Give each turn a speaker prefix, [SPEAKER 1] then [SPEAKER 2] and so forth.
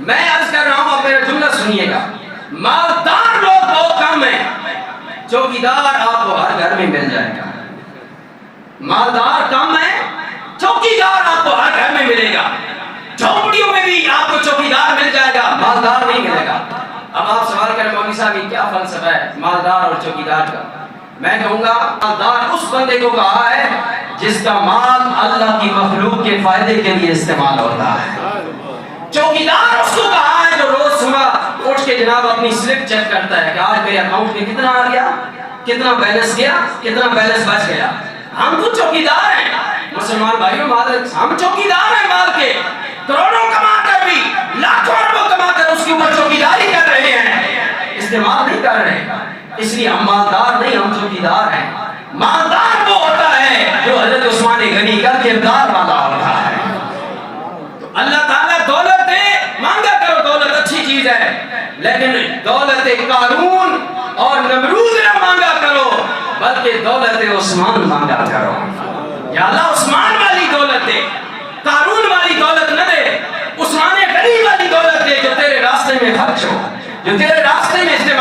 [SPEAKER 1] میں عرض کر رہا ہوں، آپ میرا جملہ سنیے گا، مالدار لوگ بہت کم ہیں، چوکیدار آپ کو ہر گھر میں مل جائے گا۔ مالدار کم ہے، چوکیدار آپ کو ہر گھر میں ملے گا، جھونپڑیوں میں بھی آپ کو چوکیدار مل جائے گا، مالدار نہیں ملے گا۔ اب آپ سوال کریں مولوی صاحب یہ کیا فلسفہ ہے مالدار اور چوکیدار کا؟ میں کہوں گا مالدار اس بندے کو کہا ہے جس کا مال اللہ کی مخلوق کے فائدے کے لیے استعمال ہوتا ہے۔ چوکیدار اس کو کہا ہے جو روز صبح اٹھ کے جناب اپنی سلپ چیک کرتا ہے کہ آج میرے اکاؤنٹ میں کتنا آ گیا، کتنا بیلنس گیا، کتنا بیلنس بچ گیا۔ ہم تو چوکیدار ہیں مسلمان بھائیوں، ہم چوکیدار ہیں مال کے، کروڑوں کما کر بھی، لاکھوں اربوں کما کر اس کے اوپر چوکیداری کر رہے ہیں، استعمال نہیں کر رہے ہیں۔ اس لیے ہم مالدار نہیں، ہم چوکیدار ہیں۔ مالدار وہ ہوتا ہے جو حضرت عثمان غنی کا کردار والا ہوتا ہے۔ تو اللہ تعالیٰ دولت دے، مانگا کرو، دولت اچھی چیز ہے، لیکن دولت قارون اور نمرود نہ مانگا کرو، بلکہ دولت عثمان مانگا کرو۔ یا اللہ عثمان والی دولت دے، قارون والی دولت نہ دے، عثمان غنی والی دولت دے جو تیرے راستے میں خرچ ہو، جو تیرے راستے میں استعمال